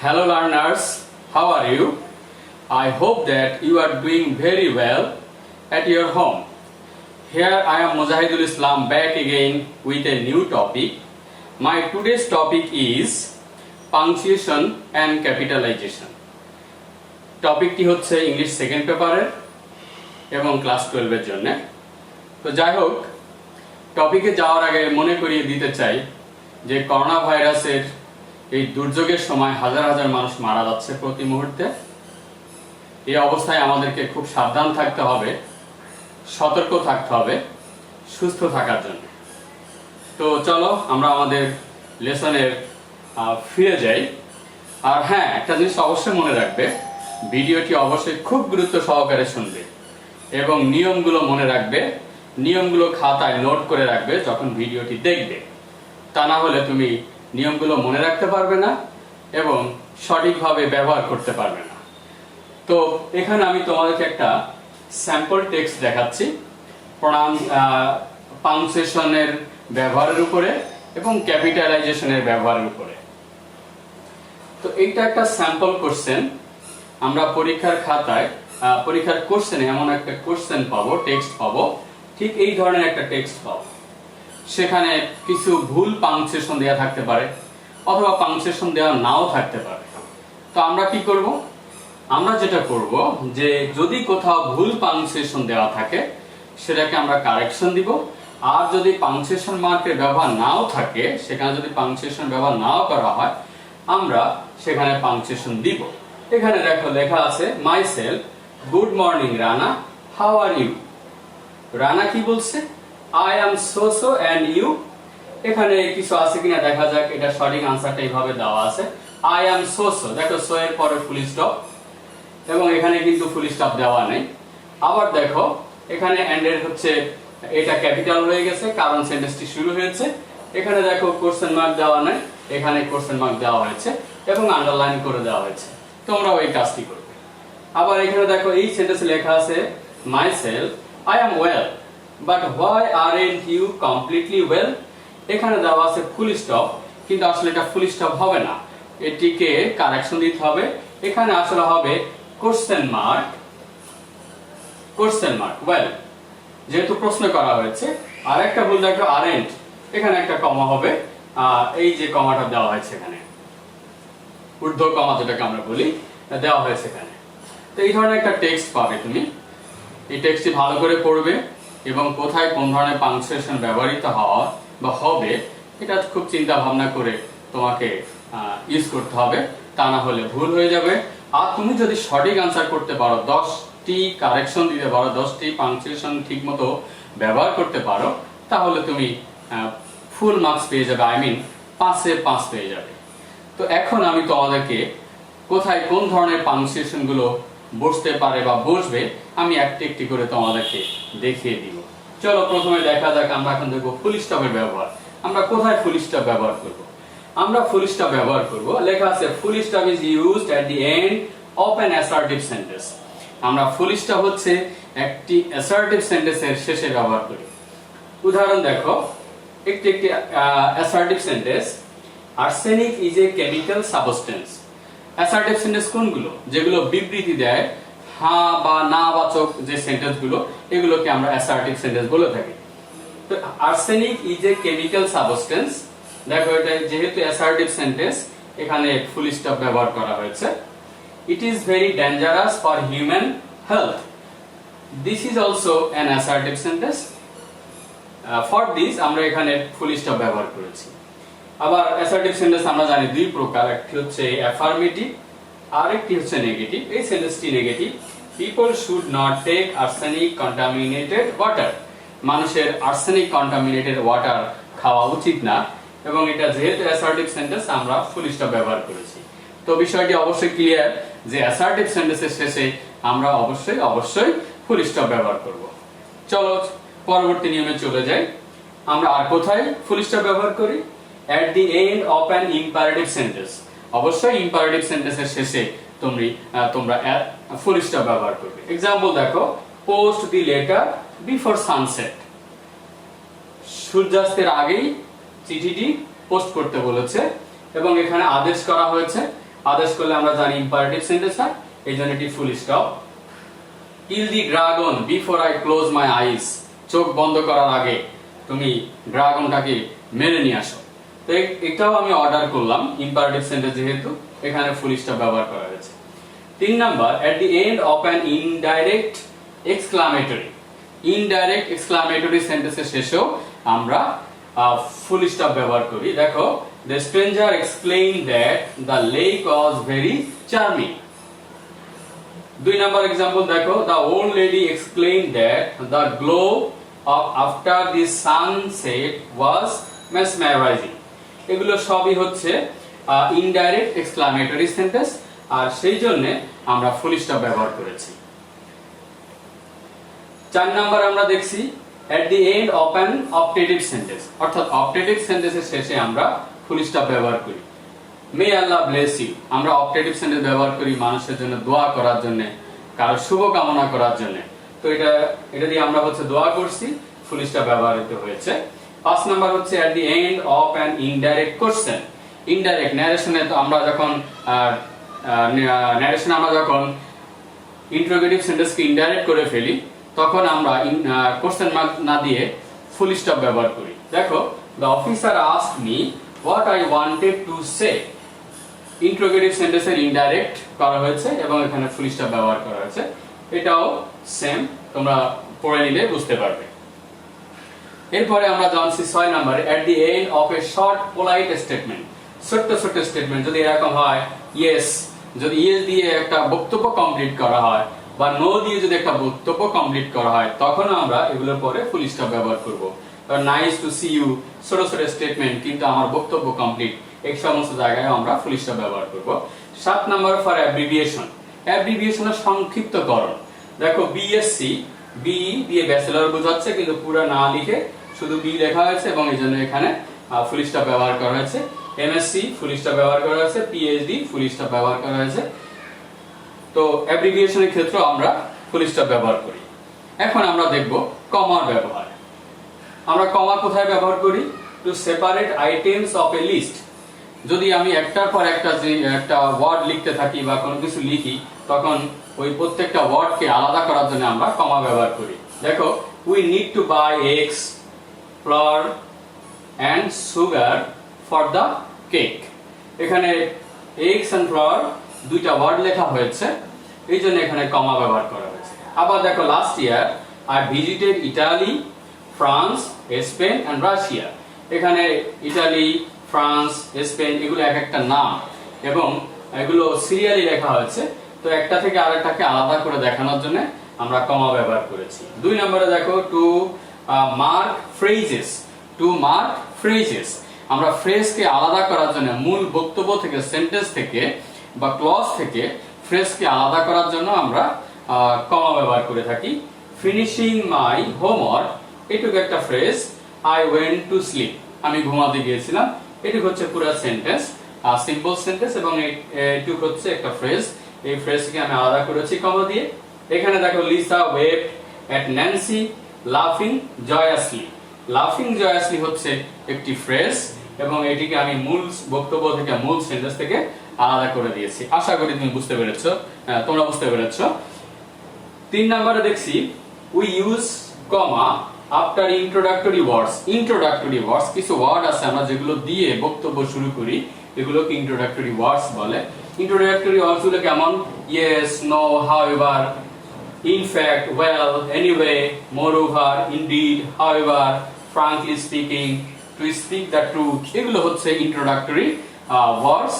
Hello learners, how are you? I hope that you are doing very well at your home. Here I am Mujahidul Islam back again with a new topic. My today's topic is punctuation and capitalization. টপিকটি হচ্ছে English second পেপারের এবং class 12 এর জন্য। তো যাই হোক, টপিকে যাওয়ার আগে মনে করিয়ে দিতে চাই যে করোনা ভাইরাসের এই দুর্যোগের সময় হাজার হাজার মানুষ মারা যাচ্ছে প্রতি মুহূর্তে। এই অবস্থায় আমাদেরকে খুব সাবধান থাকতে হবে, সতর্ক থাকতে হবে সুস্থ থাকার জন্য। তো চলো আমরা আমাদের লেসনের ফিরে যাই। আর হ্যাঁ, একটা জিনিস অবশ্যই মনে রাখবে, ভিডিওটি অবশ্যই খুব গুরুত্ব সহকারে শুনবে এবং নিয়মগুলো মনে রাখবে, নিয়মগুলো খাতায় নোট করে রাখবে যখন ভিডিওটি দেখবে। তা না হলে তুমি নিয়মগুলো মনে রাখতে পারবে না এবং সঠিকভাবে ব্যবহার করতে পারবে না। তো এখানে আমি তোমাদেরকে একটা স্যাম্পল টেক্সট দেখাচ্ছি পাংচুয়েশনের ব্যবহারের উপরে এবং ক্যাপিটালাইজেশনের ব্যবহারের উপরে। তো এইটা একটা স্যাম্পল কোশ্চেন। আমরা পরীক্ষার খাতায় পরীক্ষার কোশ্চেনে এমন একটা কোশ্চেন পাবো, টেক্সট পাবো, ঠিক এই ধরনের একটা টেক্সট পাবো। সেখানে কিছু ভুল পাংচুয়েশন দেওয়া থাকতে পারে অথবা পাংচুয়েশন দেওয়া নাও থাকতে পারে। তো আমরা কি করব? আমরা যেটা করব যে যদি কোথাও ভুল পাংচুয়েশন দেওয়া থাকে সেটাকে আমরা কারেকশন দিব। আর যদি পাংচুয়েশন মার্কের ব্যবহার নাও থাকে, সেখানে যদি পাংচুয়েশন ব্যবহার নাও করা হয়, আমরা সেখানে পাংচুয়েশন দিব। এখানে দেখো লেখা আছে myself, good morning Rana, how are you. Rana কি বলছে? I am so so and you। এখানে কিছু আছে কিনা দেখা যাক। এটা সঠিক আনসারটা এইভাবে দেওয়া আছে, I am so so। দেখো সো এর পরে ফুল স্টপ এবং এখানে কিন্তু ফুল স্টপ দেওয়া নেই। আবার দেখো এখানে এন্ড এর হচ্ছে এটা ক্যাপিটাল হয়ে গেছে কারণ সেন্টেন্সটি শুরু হয়েছে। এখানে দেখো কোশ্চেন মার্ক দেওয়া নেই, এখানে কোশ্চেন মার্ক দেওয়া হয়েছে এবং আন্ডারলাইন করে দেওয়া হয়েছে। তোমরাও এই কাজটি করবে। আবার এখানে দেখো এই সেন্টেন্সে লেখা আছে my self, I am well, but why aren't you completely well। এখানে দেওয়া আছে ফুল স্টপ, কিন্তু আসলে এটা ফুল স্টপ হবে না, এটিকে কারেকশন দিতে হবে। এখানে আসলে হবে question mark, question mark well, যেহেতু প্রশ্ন করা হয়েছে। আর একটা ভুল দেখো আরেন্ট, এখানে একটা কমা হবে, এই যে কমাটা দেওয়া হয়েছে এখানে, ঊর্ধ্ব কমা যেটাকে আমরা বলি, দেওয়া হয়েছে এখানে। তো এই ধরনের একটা টেক্সট পাবে তুমি। এই টেক্সটটি ভালো করে পড়বে এবং কোথায় কোন ধরনের পাংচুয়েশন ব্যবহৃত হওয়া বা হবে এটা খুব চিন্তা ভাবনা করে তোমাকে ইউজ করতে হবে, তা না হলে ভুল হয়ে যাবে। আর তুমি যদি সঠিক আনসার করতে পারো, 10টি কারেকশন দিতে পারো, 10টি পাংচুয়েশন ঠিকমতো ব্যবহার করতে পারো, তাহলে তুমি ফুল মার্কস পেয়ে যাবে, আই মিন 5 এ 5 পেয়ে যাবে। তো এখন আমি তোমাদেরকে কোথায় কোন ধরনের পাংচুয়েশন গুলো বসতে পারে বা বসবে আমি একটি একটি করে তোমাদেরকে দেখিয়ে দিব। চলো প্রথমে দেখা যাক। আমরা এখন দেখব ফুল স্টপের ব্যবহার। আমরা কোথায় ফুল স্টপ ব্যবহার করব? আমরা ফুল স্টপ ব্যবহার করব, লেখা আছে full stop is used at the end of an assertive sentence. আমরা ফুল স্টপ হচ্ছে একটি অ্যাসার্টিভ সেন্টেন্সের শেষে ব্যবহার করি। উদাহরণ দেখো, একটি assertive sentence, arsenic is a chemical substance. Assertive sentence কোনগুলো? যেগুলো বিবৃতি দেয়, হ্যাঁ বা না বাচক যে সেন্টেন্স গুলো, এগুলোকে আমরা অ্যাসার্টিভ সেন্টেন্স বলে থাকি। তো arsenic is a chemical substance, দেখো এটা যেহেতু অ্যাসার্টিভ সেন্টেন্স, এখানে ফুল স্টপ ব্যবহার করা হয়েছে। It is very dangerous for human health, this is also an assertive sentence. For this আমরা এখানে ফুল স্টপ ব্যবহার করেছি। আবার অ্যাসার্টিভ সেন্টেন্স আমরা জানি দুই প্রকার, একটি হচ্ছে অ্যাফার্মেটিভ আর একটি হচ্ছে নেগেটিভ। এই সেন্টেন্সটি negative, people should not take arsenic contaminated water. মানুষের আর্সেনিক কন্টামিনেটেড ওয়াটার খাওয়া উচিত না, এবং এটা যেহেতু অ্যাসার্টিভ সেন্টেন্স আমরা ফুল স্টপ ব্যবহার করেছি। তো বিষয়টি অবশ্যই ক্লিয়ার যে অ্যাসার্টিভ সেন্টেন্সের শেষে আমরা অবশ্যই ফুল স্টপ ব্যবহার করব। চলো পরবর্তী নিয়মে চলে যাই। আমরা আর কোথায় ফুল স্টপ ব্যবহার করি? at the end of an imperative sentence। অবশ্যই ইম্পারেটিভ সেন্টেন্সের শেষে তোমরা ফুল স্টপ ব্যবহার করবে। एग्जांपल দেখো, post the letter before sunset. সূর্যাস্তের আগেই চিঠিটি পোস্ট করতে বলেছে এবং এখানে আদেশ করা হয়েছে আদেশ করলে আমরা জানি ইম্পারেটিভ সেন্টেন্স হয়, এই জন্য এটি full stop. Kill the dragon before I close my eyes, চোখ বন্ধ করার আগে তুমি ড্রাগনটাকে মেরে নিয়ে আসো। তো এটাও আমি অর্ডার করলাম ইম্পারেটিভ সেন্টেন্স, যেহেতু এখানে ফুল স্টপ ব্যবহার করা হয়েছে। 3 number, at the end of an indirect exclamatory, indirect exclamatory সেন্টেন্সের শেষেও আমরা ফুল স্টপ ব্যবহার করি। দেখো, the stranger explain that the lake was very charming. 2 number example দেখো, the old lady explain that the glow of after the sunset was mesmerising. এগুলো সবই হচ্ছে ইনডাইরেক্ট এক্সক্লামেটরি সেন্টেন্স, আর সেই জন্য আমরা ফুল স্টপ ব্যবহার করেছি। 4 নাম্বার আমরা দেখছি at the end of an optative sentence, অর্থাৎ অপটেটিভ সেন্টেন্সের শেষে আমরা ফুল স্টপ ব্যবহার করি। মে আল্লাহ ব্লেস ইউ, আমরা অপটেটিভ সেন্টেন্স ব্যবহার করি মানুষের জন্য দোয়া করার জন্য, কারো শুভ কামনা করার জন্য। তো এটা দিয়ে আমরা হচ্ছে দোয়া করছি, ফুল স্টপ ব্যবহৃত হয়েছে। 5 নাম্বার হচ্ছে at the end of an indirect question, indirect ন্যারেশনে তো আমরা যখন ইন্টারোগেটিভ সেন্টেন্সকে ইনডাইরেক্ট করে ফেলি, তখন আমরা কোশ্চেন মার্ক না দিয়ে ফুল স্টপ ব্যবহার করি। দেখো, the officer asked me what I wanted to say, interrogative সেন্টেন্সের ইনডাইরেক্ট করা হয়েছে এবং এখানে ফুল স্টপ ব্যবহার করা হয়েছে। এটাও সেম, তোমরা পড়ে নিলে বুঝতে পারবে। এরপরে আমরা জানছি 6 নাম্বারে, at the end of a short polite statement, ছোট্ট ছোট্ট স্টেটমেন্ট যদি এরকম হয়, ইয়েস, যদি ইয়েস দিয়ে একটা বক্তব্য কমপ্লিট করা হয় বা নো দিয়ে যদি একটা বক্তব্য কমপ্লিট করা হয়, তখন আমরা এগুলোর পরে ফুল স্টপ ব্যবহার করব। নাইস টু সি ইউ, ছোট ছোট স্টেটমেন্ট কিন্তু আমার বক্তব্য কমপ্লিট, এই সমস্ত জায়গায় আমরা ফুল স্টপ ব্যবহার করব। 7 নাম্বার ফর অ্যাব্রিভিয়েশন, অ্যাব্রিভিয়েশনের সংক্ষিপ্তকরণ। দেখো, বিএসসি, বি দিয়ে ব্যাচেলর বোঝাচ্ছে কিন্তু পুরো না লিখে শুধু বি লেখা হয়েছে এবং এই জন্য এখানে ফুল স্টপ ব্যবহার করা হয়েছে। এমএসসি ফুল স্টপ ব্যবহার করা হয়েছে, পিএইচডি ফুল স্টপ ব্যবহার করা হয়েছে। তো অ্যাব্রিভিয়েশনের ক্ষেত্রে আমরা ফুল স্টপ ব্যবহার করি। এখন আমরা দেখব কমার ব্যবহার। আমরা কমা কোথায় ব্যবহার করি? To separate items of a list. যদি আমি একটার পর একটা ওয়ার্ড লিখতে থাকি বা কোনো কিছু লিখি, তখন ওই প্রত্যেকটা ওয়ার্ডকে আলাদা করার জন্য আমরা কমা ব্যবহার করি। দেখো, we need to buy eggs, flour and sugar for the cake. এখানে এগস এন্ড ফ্লাওয়ার দুইটা ওয়ার্ড লেখা হয়েছে, এই জন্য এখানে কমা ব্যবহার করা হয়েছে। আবার দেখো, last year I visited Italy, France, Spain and Russia. এখানে ইটালি, ফ্রান্স, স্পেন এগুলো এক একটা নাম এবং এগুলো সিরিয়ালি লেখা হয়েছে, তো একটা থেকে আরেকটাকে আলাদা করে দেখানোর জন্য আমরা কমা ব্যবহার করেছি। 2 নম্বরে দেখো, to mark phrases, to mark phrases. আমরা ফ্রেজকে আলাদা করার জন্য মূল বক্তব্য থেকে, সেন্টেন্স থেকে বা ক্লজ থেকে ফ্রেজকে আলাদা করার জন্য আমরা কমা ব্যবহার করে থাকি। ফিনিশিং মাই হোমওয়ার্ক, এটুকু একটা phrase. I went to sleep, আমি ঘুমাতে গিয়েছিলাম। এটুকু হচ্ছে পুরো সেন্টেন্স, সিম্পল সেন্টেন্স এবং এটুকু হচ্ছে একটা ফ্রেজ। এই ফ্রেজকে আমি আলাদা করেছি কমা দিয়ে। এখানে দেখো, লিসা ওয়েপড এট ন্যান্সি লাফিং জয়াসলি। লাফিং জয়াসলি হচ্ছে একটি ফ্রেজ এবং এটিকে আমি মূল বক্তব্য থেকে, মূল সেন্টেন্স থেকে আলাদা করে দিয়েছি। আশা করি তুমি বুঝতে পেরেছো, তোমরা বুঝতে পেরেছো। 3 নম্বরে দেখছি, we use comma after introductory words. Introductory words, কিছু ওয়ার্ড আছে আমরা যেগুলো দিয়ে বক্তব্য শুরু করি, এগুলোকে ইন্ট্রোডাক্টরি ওয়ার্ডস বলে। ইন্ট্রোডাক্টরি ওয়ার্ডস গুলো কেমন? Yes, no, however, in fact, well, anyway, moreover, indeed, however, frankly speaking, to speak the truth. এগুলো হচ্ছে ইন্ট্রোডাক্টরি ওয়ার্ডস।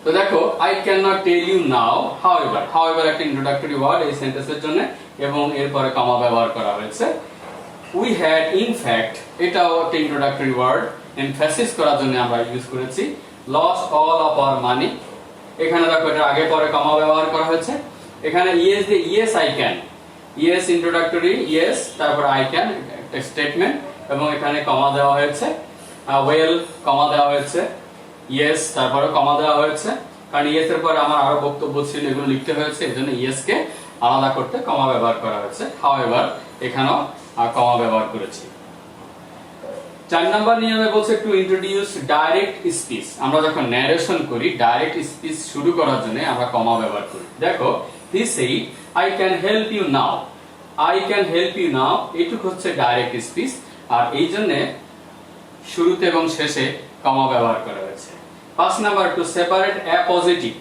তো দেখো, I can not tell you now, however. However একটা ইন্ট্রোডাক্টরি ওয়ার্ড এই সেন্টেন্সের জন্য এবং এরপরে কমা ব্যবহার করা হয়েছে। উই হ্যাড, ইন ফ্যাক্ট, এটাও একটা ইন্ট্রোডাক্টরি ওয়ার্ড, এমফাসিস করার জন্য আমরা ইউজ করেছি। লস্ট অল অফ আওয়ার মানি, এখানে দেখো এটা আগে পরে কমা ব্যবহার করা হয়েছে। এখানে ইয়েস দিয়ে yes I can, yes introductory, yes, তারপর আই ক্যান একটা স্টেটমেন্ট এবং এখানে কমা দেওয়া হয়েছে। ওয়েল, কমা দেওয়া হয়েছে। ইয়েস, তারপরে কমা দেওয়া হয়েছে, কারণ ইয়েস এর পরে আমার আরো বক্তব্য ছিল, এগুলো লিখতে হয়েছে, এজন্য ইয়েস কে আলাদা করতে কমা ব্যবহার করা হয়েছে। হাউএভার, এখানেও কমা ব্যবহার করেছি। 4 নাম্বার নিয়মে বলছে টু ইন্ট্রোডিউস ডাইরেক্ট স্পিচ। আমরা যখন ন্যারেশন করি ডাইরেক্ট স্পিচ শুরু করার জন্য আমরা কমা ব্যবহার করি। দেখো he said I can help you now, I can help you now, এটুকু হচ্ছে ডাইরেক্ট স্পিচ, আর এই জন্য শুরুতে এবং শেষে কমা ব্যবহার করা হয়েছে। 5 নাম্বার টু সেপারেট অ্যাপজিটিভ।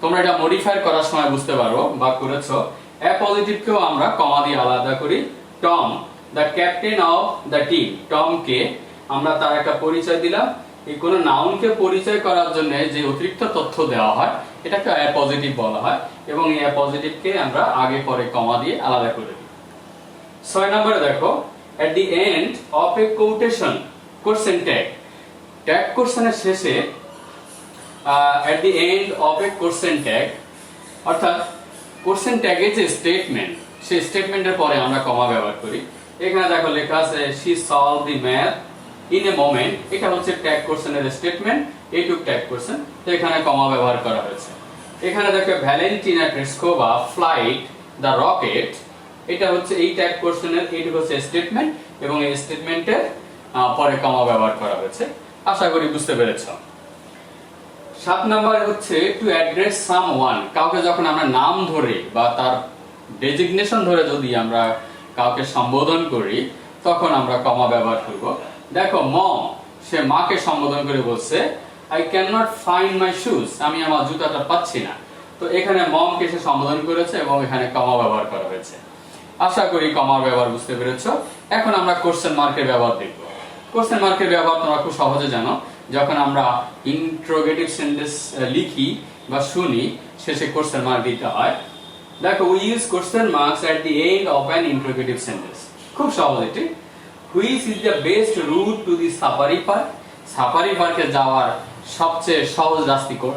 তোমরা এটা মডিফাই করার সময় বুঝতে পারো বা করেছো, অ্যাপজিটিভকেও আমরা কমা দিয়ে আলাদা করি। Tom the captain of the team, টমকে আমরা তার একটা পরিচয় দিলাম। এই কোন নাউনকে পরিচয় করার জন্য যে অতিরিক্ত তথ্য দেওয়া হয় এটাকে অ্যাপজিটিভ বলা হয়, এবং এই অ্যাপজিটিভকে আমরা আগে পরে কমা দিয়ে আলাদা করে দিই। 6 নম্বরে দেখো at the end of a quotation, question tag, tag কোশ্চেনের শেষে at the end of a question tag, অর্থাৎ কোশ্চেন ট্যাগে যে স্টেটমেন্ট, সেই স্টেটমেন্টের পরে আমরা কমা ব্যবহার করি। এখানে দেখো লেখা আছে she solved the math in a moment, এটা হচ্ছে ট্যাগ কোশ্চেনের স্টেটমেন্ট, এইটুক ট্যাগ কোশ্চেন, তো এখানে কমা ব্যবহার করা হয়েছে। এখানে দেখো ভ্যালেন্টিনা ট্রেস্কোভা ফ্লাইট দ্য রকেট, এটা হচ্ছে এই ট্যাগ কোশ্চেনের এইটুকু হচ্ছে স্টেটমেন্ট, এবং এই স্টেটমেন্টের পরে কমা ব্যবহার করা হয়েছে। আশা করি বুঝতে পেরেছো। 7 নম্বরে হচ্ছে টু অ্যাড্রেস সামওয়ান, কাউকে যখন আমরা নাম ধরে বা তার ডেজিগনেশন ধরে যদি আমরা কাউকে সম্বোধন করি তখন আমরা কমা ব্যবহার করব। দেখো মম, সে মাকে সম্বোধন করে বলছে I can not find my shoes, আমি আমার জুতাটা পাচ্ছি না, তো এখানে মমকে সে সম্বোধন করেছে এবং এখানে কমা ব্যবহার করা হয়েছে। আশা করি কমার ব্যবহার বুঝতে পেরেছো। এখন আমরা কোশ্চেন মার্কের ব্যবহার দেখব। কোশ্চেন মার্কের ব্যবহার তোমরা খুব সহজে জানো, যখন আমরা ইন্টারোগেটিভ সেন্টেন্স লিখি বা শুনি শেষে কোশ্চেন মার্ক দিতে হয়। দেখো we use question marks at the end of an interrogative sentence. খুব সহজ এটি। Which is the best route to the safari park, safari পার্কে যাওয়ার সবচেয়ে সহজ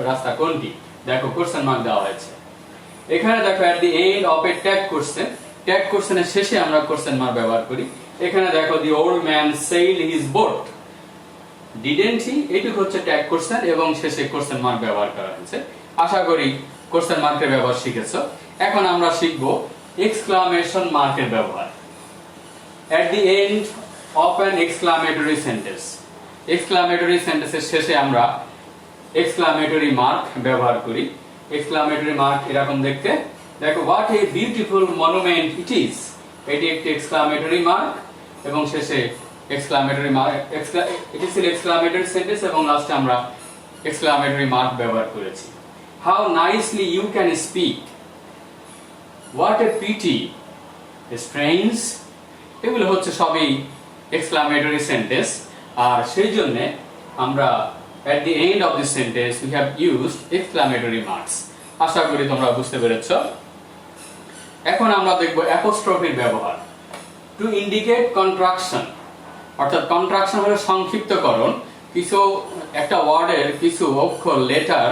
রাস্তা কোনটি? দেখো কোশ্চেন মার্ক দেওয়া হয়েছে। এখানে দেখো at the end of a tag question, tag কোশ্চেনের শেষে আমরা কোশ্চেন মার্ক ব্যবহার করি। এখানে দেখো the old man sailed his boat, didn't he, এটুকু হচ্ছে ট্যাগ কোশ্চেন এবং শেষে কোশ্চেন মার্ক ব্যবহার করা হয়েছে। আশা করি কোশ্চেন মার্কের ব্যবহার শিখেছো। এখন আমরা শিখব এক্সক্লামেশন মার্কের ব্যবহার। At the end of an exclamatory sentence, exclamatory সেন্টেন্সের শেষে আমরা এক্সক্লামেটরি মার্ক ব্যবহার করি। এক্সক্লামেটরি মার্ক এরকম দেখতে। দেখো what a beautiful monument it is, এটি একটি এক্সক্লামেটরি মার্ক এবং শেষে এক্সক্লামেটরি মার্ক, এটি ছিল এক্সক্লামেটরি সেন্টেন্স এবং লাস্টে আমরা এক্সক্লামেটরি মার্ক ব্যবহার করেছি। How nicely you can speak, what a pity, strange, এগুলো হচ্ছে সবই এক্সক্লামেটরি সেন্টেন্স, আর সেই জন্য আমরা at the end of this sentence we have used exclamatory marks. আশা করি তোমরা বুঝতে পেরেছো। এখন আমরা দেখব অ্যাপোস্ট্রফির ব্যবহার। টু ইন্ডিকেট কন্ট্রাকশন, অর্থাৎ কন্ট্রাকশন হলো সংক্ষিপ্তকরণ, কিছু একটা ওয়ার্ডের কিছু অক্ষর লেটার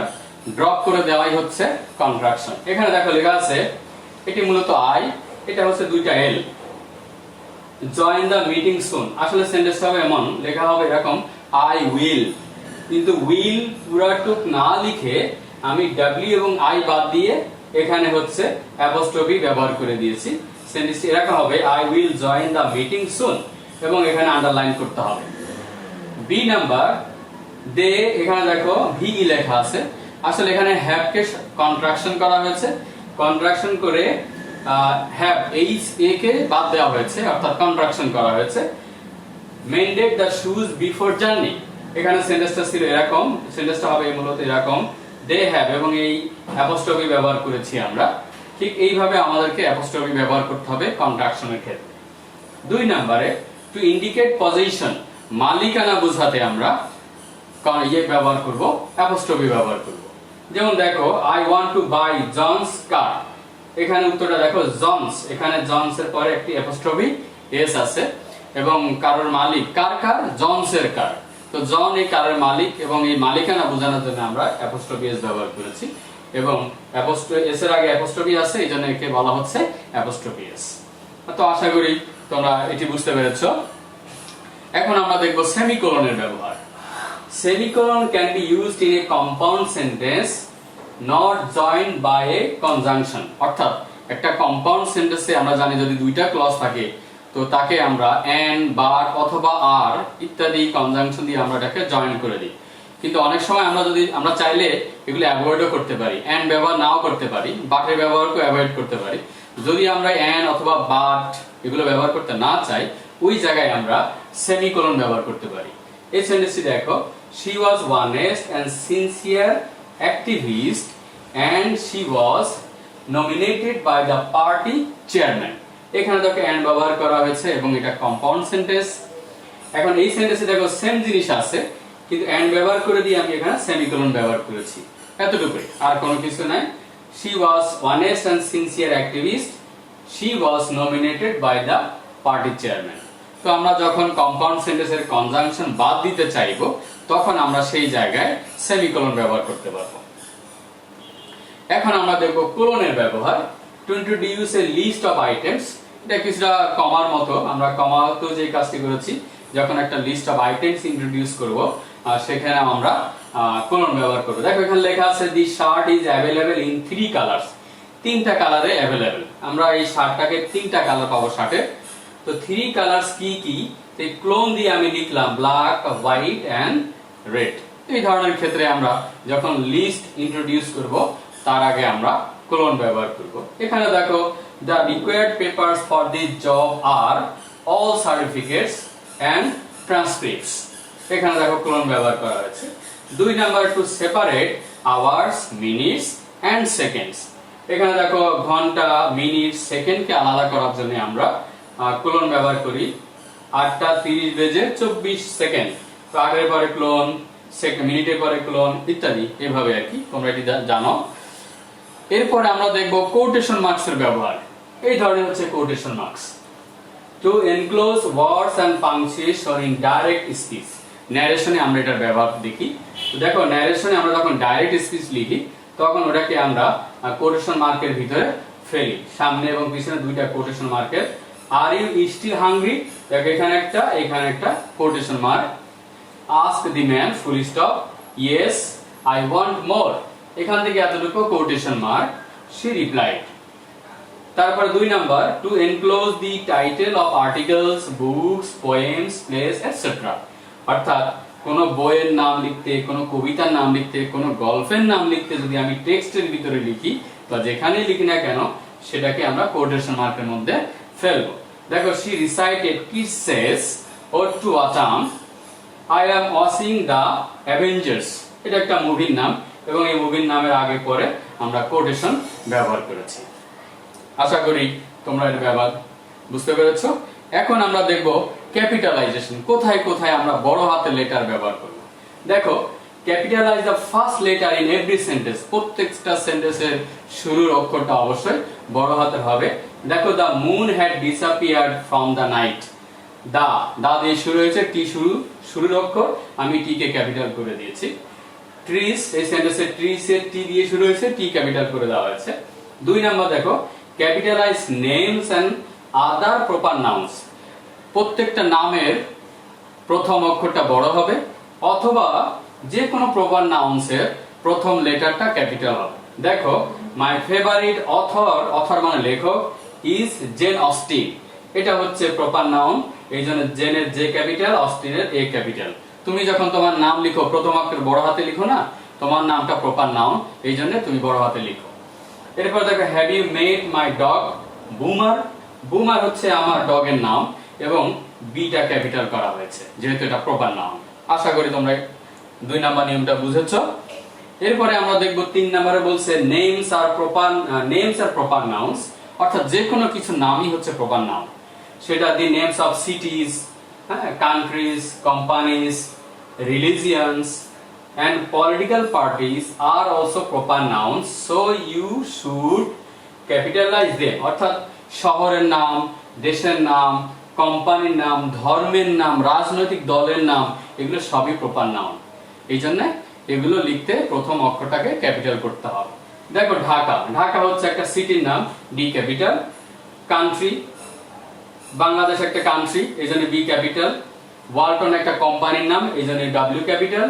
ড্রপ করে দেওয়াই হচ্ছে কন্ট্রাকশন। এখানে দেখো লেখা আছে, এটি মূলত আই, এটা হচ্ছে দুইটা এল। জয়েন দ্য মিটিং সুন, আসলে সেন্টেন্সটা হবে এমন, লেখা হবে এরকম আই উইল, কিন্তু উইল পুরাটুক না লিখে আমি ডাব্লিউ এবং আই বাদ দিয়ে এখানে হচ্ছে অ্যাপোস্ট্রফি ব্যবহার করে দিয়েছি। সেন্টেন্সটি এরকম হবে I will join the meeting soon, এবং এখানে আন্ডারলাইন করতে হবে। বি নাম্বার দে, এখানে দেখো ভি লেখা আছে, আসলে এখানে হ্যাভ কে কন্ট্রাকশন করা হয়েছে, কন্ট্রাকশন করে হ্যাভ এইচ এ কে বাদ দেওয়া হয়েছে, অর্থাৎ কন্ট্রাকশন করা হয়েছে। মেন্ডেড দ্য শুজ বিফোর জার্নি, এখানে সেন্টেন্সটা ছিল এরকম, সেন্টেন্সটা হবে মূলত এরকম দে হ্যাভ, এবং এই অ্যাপোস্ট্রফি ব্যবহার করেছি আমরা। ঠিক এইভাবে আমাদেরকে অ্যাপোস্ট্রফি ব্যবহার করতে হবে কন্ট্রাকশনের ক্ষেত্রে। 2 নম্বরে টু ইন্ডিকেট পজিশন, মালিকানা বোঝাতে আমরা ব্যবহার করব, অ্যাপোস্ট্রফি ব্যবহার করব। যেমন দেখো I want to buy John's car, এখানে উত্তরটা দেখো জনস, এখানে জনস এর পরে একটি অ্যাপোস্ট্রফি এস আছে, এবং কারোর মালিক, কার কার, জনস এর কার, তো জন এই কারের মালিক, এবং এই মালিকানা বোঝানোর জন্য আমরা অ্যাপোস্ট্রফি এস ব্যবহার করেছি, এবং এস এর আগে অ্যাপোস্ট্রফি আছে, এই জন্য একে বলা হচ্ছে অ্যাপোস্ট্রফি এস। তো আশা করি তোমরা এটি বুঝতে পেরেছো। এখন আমরা দেখব সেমিকোলনের ব্যবহার। Semicolon can be used in a compound sentence not joined by a conjunction, অর্থাৎ একটা কম্পাউন্ড সেন্টেন্সে আমরা জানি যদি দুইটা ক্লজ থাকে তো তাকে আমরা এন, বাট অথবা আর ইত্যাদি কনজাংশন দিয়ে আমরা এটাকে জয়েন করে দিই। কিন্তু অনেক সময় আমরা চাইলে এগুলো অ্যাভয়েডও করতে পারি, এন ব্যবহার নাও করতে পারি, বাটের ব্যবহারকে অ্যাভয়েড করতে পারি। যদি আমরা এন অথবা বাট এগুলো ব্যবহার করতে না চাই, ওই জায়গায় আমরা সেমিকোলন ব্যবহার করতে পারি। এই সেন্টেন্সটি দেখো, she was honest and sincere activist and she was nominated by the party chairman। এখানে দেখো এন্ড ব্যবহার করা হয়েছে এবং এটা কম্পাউন্ড সেন্টেন্স। এখন এই সেন্টেন্সে দেখো সেম জিনিস আছে, কিন্তু এন্ড ব্যবহার করে দিয়ে আমি এখানে সেমিকোলন ব্যবহার করেছি, এতটুকুই, আর কোনো কিছু নাই। she was honest and sincere activist, she was nominated by the party chairman। তো আমরা যখন কম্পাউন্ড সেন্টেন্সের কনজাংশন বাদ দিতে চাইবো, তখন আমরা সেই জায়গায় সেমিকোলন ব্যবহার করতে পারবো। এখন আমরা দেখবো কোলনের ব্যবহার। To introduce a list of items, এটা কিছুটা কমার মতো। আমরা কমা তো যে কাজটি করেছি, যখন একটা লিস্ট অফ আইটেমস ইন্ট্রোডিউস করব, সেখানে আমরা কোলন ব্যবহার করব। দেখো এখানে লেখা আছে the shirt is available in 3 colours, 3টা কালারে অ্যাভেলেবল। আমরা এই শার্টটাকে 3টা কালার পাবো শার্টের। তো 3 কালার্স কি কি, এই ক্লোন দিয়ে আমি লিখলাম ব্ল্যাক, হোয়াইট এন্ড রেড। এই ধরনের ক্ষেত্রে আমরা যখন লিস্ট ইন্ট্রোডিউস করব, তার আগে আমরা কোলন ব্যবহার করব। এখানে দেখো the required papers for this job are all certificates and transcripts। এখানে দেখো কোলন ব্যবহার করা হয়েছে। 2 number, to separate hours, minutes and seconds. এখানে দেখো ঘন্টা, মিনিট, সেকেন্ডকে আলাদা করার জন্য আমরা কোলন ব্যবহার করি। 8:30 বেজে 24 সেকেন্ড, তো আগের পরে ক্লোন, মিনিটের পরে ক্লোন ইত্যাদি, এভাবে আর কি, তোমরা এটি জানো। এরপরে আমরা দেখব কোটেশন মার্কস এর ব্যবহার। এই ধরনের হচ্ছে quotation marks. To enclose words and punctuation in direct speech. ন্যারেশনে আমরা এটার ব্যবহার দেখি। তো দেখো ন্যারেশনে আমরা যখন ডাইরেক্ট স্পিচ লিখি, তখন ওটাকে আমরা কোটেশন মার্কের ভিতরে ফেলি, সামনে এবং পিছনে 2টা কোটেশন মার্কের। আর ইউ স্টিল হাংরি, দেখো এখানে একটা quotation mark. Ask the man, full stop, yes I want more, এখান থেকে এতটুকু কোটেশন মার্ক, she replied। তারপর 2 number, to enclose the title of articles, books, poems, place etcetera. অর্থাৎ কোন বইয়ের নাম লিখতে, কোন কবিতার নাম লিখতে, কোন গল্পের নাম লিখতে যদি আমি টেক্সটের ভিতরে লিখি, তো যেখানেই লিখি না কেন, সেটাকে আমরা কোটেশন মার্কের মধ্যে ফেলবো। দেখো she recited kisses or to autumn, I am watching the Avengers। এটা একটা মুভির নাম, এবং এই মুভির নামের আগে পরে আমরা কোটেশন ব্যবহার করেছি। আশা করি তোমরা এর ব্যবহার বুঝতে পেরেছো। এখন আমরা দেখব ক্যাপিটালাইজেশন, কোথায় কোথায় আমরা বড় হাতের লেটার ব্যবহার করব। দেখো, capitalise the first letter in every sentence. প্রত্যেকটা সেন্টেন্সের শুরুর অক্ষরটা অবশ্যই বড় হাতের হবে। দেখো, the moon had disappeared from the night. The দিয়ে শুরু হয়েছে, টি শুরুর অক্ষর, আমি টি কে ক্যাপিটাল করে দিয়েছি। ট্রিস, এই সেন্টেন্সে ট্রিস এর টি দিয়ে শুরু হয়েছে, টি ক্যাপিটাল করে দেওয়া হয়েছে। 2 নাম্বার দেখো, capitalize names and other proper nouns. প্রত্যেকটা নামের প্রথম অক্ষরটা বড় হবে, অথবা যে কোনো প্রপার নাউন্সের প্রথম লেটারটা ক্যাপিটাল হবে। দেখো, মাই ফেভারিট অথর মানে লেখক, ইজ জেন অস্টিন। এটা হচ্ছে প্রপার নাউন, এই জন্য জেনের জে ক্যাপিটাল, অস্টিনের এ ক্যাপিটাল। তুমি যখন তোমার নাম লিখো, প্রথম অক্ষর বড় হাতে লিখো না, তোমার নামটা প্রপার নাউন, এই জন্য তুমি বড় হাতে লিখো। এরপর দেখো, have you met my dog Boomer. Boomer হচ্ছে আমার ডগের নাম, এবং বিটা ক্যাপিটাল করা হয়েছে, যেহেতু এটা প্রপার নাউন। আশা করি তোমরা 2 নাম্বার নিয়মটা বুঝেছো। এরপরে আমরা দেখব 3 নম্বরে বলছে নেমস আর প্রপার নাউন্স, অর্থাৎ যে কোনো কিছু নামই হচ্ছে প্রপার নাউন। সেটা the names of cities, countries, companies, religions and political parties are also proper nouns, so you should capitalize them। অর্থাৎ শহরের নাম, দেশের নাম, কোম্পানির নাম, ধর্মের নাম, রাজনৈতিক দলের নাম, এগুলো সবই প্রপার নাউন। এই জন্য এগুলো লিখতে প্রথম অক্ষরটাকে ক্যাপিটাল করতে হবে। দেখো, ঢাকা হচ্ছে একটা সিটির নাম, ডি ক্যাপিটাল। কান্ট্রি, বাংলাদেশ একটা কান্ট্রি, এই জন্য বি ক্যাপিটাল। ওয়ালটন একটা কোম্পানির নাম, এই জন্য ডব্লিউ ক্যাপিটাল।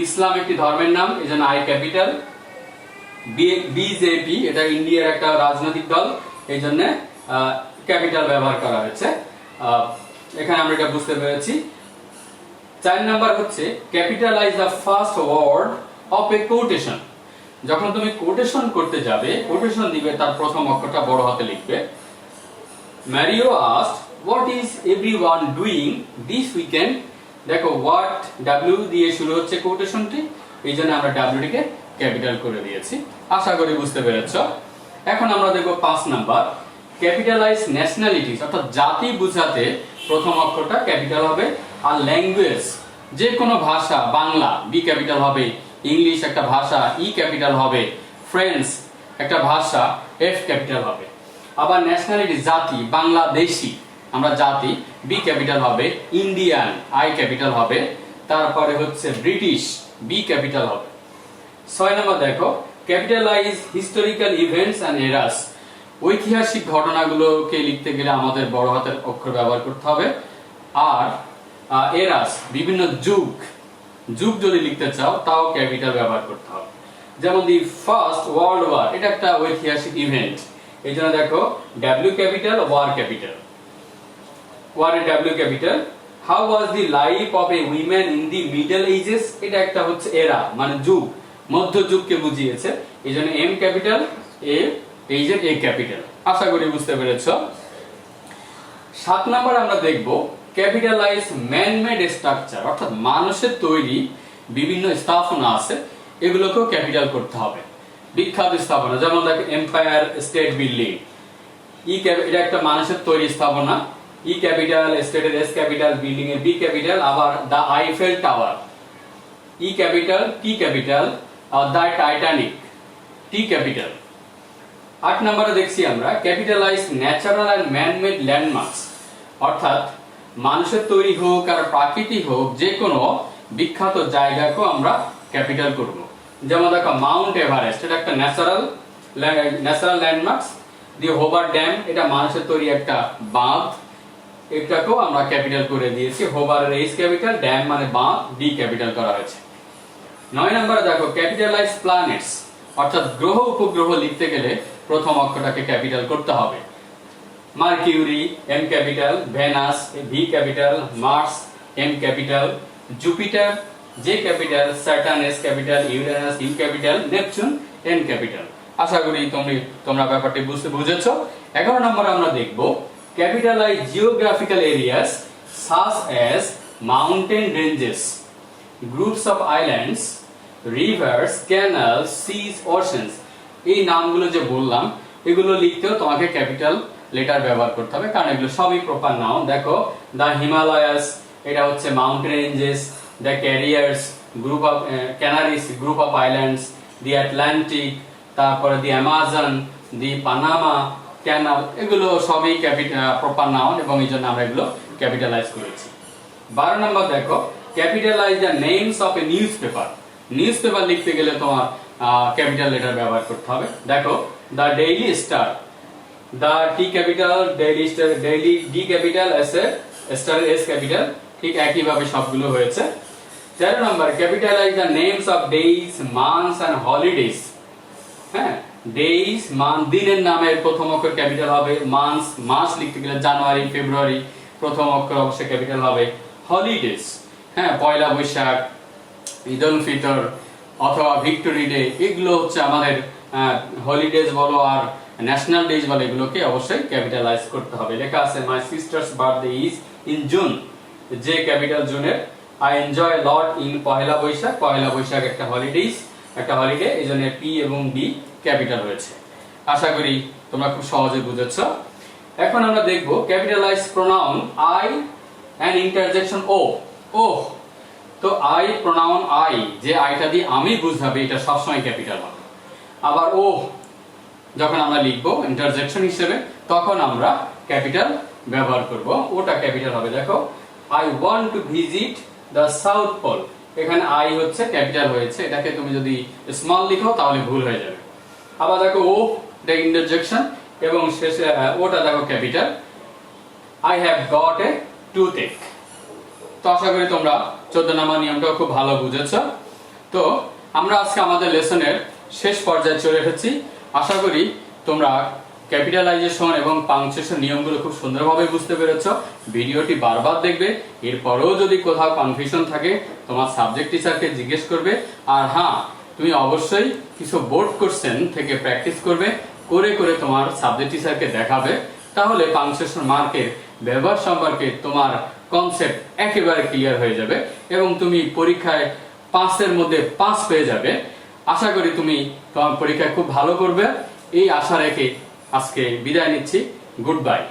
ইসলাম একটি ধর্মের নাম, এই জন্য আই ক্যাপিটাল। বিজেপি এটা ইন্ডিয়ার একটা রাজনৈতিক দল, এই জন্য ক্যাপিটাল ব্যবহার করা হয়েছে। এখানে আমরা এটা বুঝতে পেরেছি। 4 নাম্বার হচ্ছে capitalize the first word of a quotation. যখন তুমি কোটেশন করতে যাবে, কোটেশন দিবে, তার প্রথম অক্ষরটা বড় হাতে লিখবে। Mario asked what is everyone doing this weekend. দেখো হোয়াট ডাব্লিউ দিয়ে শুরু হচ্ছে কোটেশনটি, এই জন্য আমরা ডাব্লিউটিকে ক্যাপিটাল করে দিয়েছি। আশা করি বুঝতে পেরেছ। এখন আমরা দেখব 5 নাম্বার ক্যাপিটালাইজ ন্যাশনালিটিস, অর্থাৎ জাতি বোঝাতে প্রথম অক্ষরটা ক্যাপিটাল হবে। আর ল্যাঙ্গুয়েজ, যে কোনো ভাষা, বাংলা বি ক্যাপিটাল হবে, ইংলিশ একটা ভাষা ই ক্যাপিটাল হবে, ফ্রেঞ্চ একটা ভাষা এফ ক্যাপিটাল হবে। আবার ন্যাশনালিটি জাতি, বাংলাদেশি আমরা জাতি বি ক্যাপিটাল হবে, ইন্ডিয়ান আই ক্যাপিটাল হবে, তারপরে হচ্ছে ব্রিটিশ বি ক্যাপিটাল হবে। 6 নাম্বার দেখো ক্যাপিটালাইজ হিস্টোরিক্যাল ইভেন্টস এন্ড এরাস। ঐতিহাসিক ঘটনাগুলোকে লিখতে গেলে আমাদের বড় হাতের অক্ষর ব্যবহার করতে হবে। আর এরাস বিভিন্ন যুগ, যুগ যদি লিখতে চাও তাও ক্যাপিটাল ব্যবহার করতে হবে। যেমন দি ফার্স্ট ওয়ার্ল্ড ওয়ার, এটা একটা ঐতিহাসিক ইভেন্ট, এই জন্য দেখো W capital, war capital, war W capital. How was the life of a women in the middle ages, এটা একটা হচ্ছে এরা মানে যুগ, মধ্যযুগকে বুঝিয়েছে, এই জন্য এম ক্যাপিটাল, এ এইজের এ ক্যাপিটাল। আশা করি বুঝতে পেরেছ। 7 নাম্বার আমরা দেখব ক্যাপিটালাইজ ম্যান-মেড স্ট্রাকচার, অর্থাৎ মানুষের তৈরি বিভিন্ন স্থাপনা আছে, এগুলোকেও ক্যাপিটাল করতে হবে। বিখ্যাত স্থাপনা যেমন দেখো এম্পায়ার স্টেট বিল্ডিং, ই এটা একটা মানুষের তৈরি স্থাপনা, ই ক্যাপিটাল, স্টেটের এস ক্যাপিটাল, বিল্ডিং এর বি ক্যাপিটাল। আবার the Eiffel Tower, E capital, T capital. আর দা টাইটানিক, টি ক্যাপিটাল। 8 নম্বরে দেখছি আমরা capitalize natural and man-made landmarks, অর্থাৎ মানুষের তৈরি হোক আর প্রাকৃতিক হোক যে কোনো বিখ্যাত জায়গাকেও আমরা ক্যাপিটাল করব। যেমন দেখো মাউন্ট এভারেস্ট, এটা একটা ন্যাচারাল ল্যান্ডমার্কস। দি হোবার ড্যাম, এটা মানুষের তৈরি একটা বাঁধ, এটাকেও আমরা ক্যাপিটাল করে দিয়েছি। হোবারের এইচ ক্যাপিটাল, ড্যাম মানে বাঁধ, ডি ক্যাপিটাল করা হয়েছে। 9 নম্বরে দেখো ক্যাপিটালাইজ প্ল্যানেটস, অর্থাৎ গ্রহ উপগ্রহ লিখতে গেলে প্রথম অক্ষরটাকে ক্যাপিটাল করতে হবে। Mercury M capital, Venus V capital, Mars M capital, Jupiter J capital, Saturn S capital, Uranus U capital, Neptune N capital. আশা করি তোমরা ব্যাপারটি বুঝেছো। 11 নম্বরে আমরা দেখব capitalise geographical areas such as mountain ranges, groups of islands, rivers, canal, seas, oceans. এই নামগুলো যে বললাম এগুলো লিখতেও তোমাকে ক্যাপিটাল লেটার ব্যবহার করতে হবে, কারণ এগুলো সবই প্রপার নাউন। দেখো দা হিমালয়াস, এটা হচ্ছে mountain ranges. The carriers, group of Canaries, group of islands. The Atlantic, তারপরে the Amazon, the Panama canal, এগুলো সবই প্রপার নাউন এবং এই জন্য আমরা এগুলো ক্যাপিটালাইজ করেছি। 12 নম্বর দেখো capitalise the names of a newspaper. Newspaper লিখতে গেলে তোমার ক্যাপিটাল লেটার ব্যবহার করতে হবে। দেখো the Daily Star, the T capital, Daily Star, Daily D capital, Star S capital, ঠিক একই ভাবে সবগুলো হয়েছে। 13 নম্বর capitalise the names of days, months and holidays. হ্যাঁ, ডেইজ মান দিনের নামের প্রথম অক্ষর ক্যাপিটাল হবে। মান্থস মাস লিখতে গেলে জানুয়ারি, ফেব্রুয়ারি, প্রথম অক্ষর অবশ্যই ক্যাপিটাল হবে। হলিডেজ, হ্যাঁ, পয়লা বৈশাখ, ঈদ উল ফিতর অথবা ভিক্টোরি ডে, এগুলো হচ্ছে আমাদের হলিডেজ বলো আর ন্যাশনাল ডেজ বলো, এগুলোকে অবশ্যই ক্যাপিটালাইজ করতে হবে। লেখা আছে my sister's birthday is in June, যে ক্যাপিটাল জুনের। I enjoy lot in Poila Boishakh, Poila Boishakh একটা হলিডে, এই জন্য পি এবং বি ক্যাপিটাল হয়েছে। আশা করি তোমরা খুব সহজে বুঝেছ। এখন আমরা দেখব capitalise pronoun I and interjection O. তো আই প্রোনাউন আই, যে আইটা দিয়ে আমি বুঝাবে, এটা সবসময় ক্যাপিটাল হবে। আবার ও যখন আমরা লিখবো ইন্টারজেকশন হিসেবে, তখন আমরা ক্যাপিটাল ব্যবহার করব, ওটা ক্যাপিটাল হবে। দেখো I want to visit the South Pole, এখানে আই হচ্ছে ক্যাপিটাল হয়েছে, এটাকে তুমি যদি স্মল লিখো তাহলে ভুল হয়ে যাবে। আবার দেখো ও, এটা ইন্টারজেকশন এবং শেষে ওটা দেখো capital. I have got a টুথেক। তো আশা করি তোমরা 14 নম্বর নিয়মটাও খুব ভালো বুঝেছ। তো আমরা আজকে আমাদের লেসনের শেষ পর্যায়ে চলে এসেছি। আশা করি তোমরা ক্যাপিটালাইজেশন এবং পাংচুয়েশন নিয়মগুলো খুব সুন্দরভাবে বুঝতে পেরেছো। ভিডিওটি বারবার দেখবে, এরপরেও যদি কোথাও কনফিউশন থাকে তোমার সাবজেক্ট টিচারকে জিজ্ঞেস করবে। আর হ্যাঁ, তুমি অবশ্যই কিছু বোর্ড কোশ্চেন থেকে প্র্যাকটিস করবে, করে করে তোমার সাবজেক্ট টিচারকে দেখাবে। তাহলে পাংচুয়েশন মার্কের ব্যবহার সম্পর্কে তোমার কনসেপ্ট একেবারে ক্লিয়ার হয়ে যাবে এবং তুমি পরীক্ষায় 5-এর মধ্যে 5 পেয়ে যাবে। আশা করি তুমি তোমার পরীক্ষায় খুব ভালো করবে, এই আশা রেখে আজকে বিদায় নিচ্ছি। Good bye.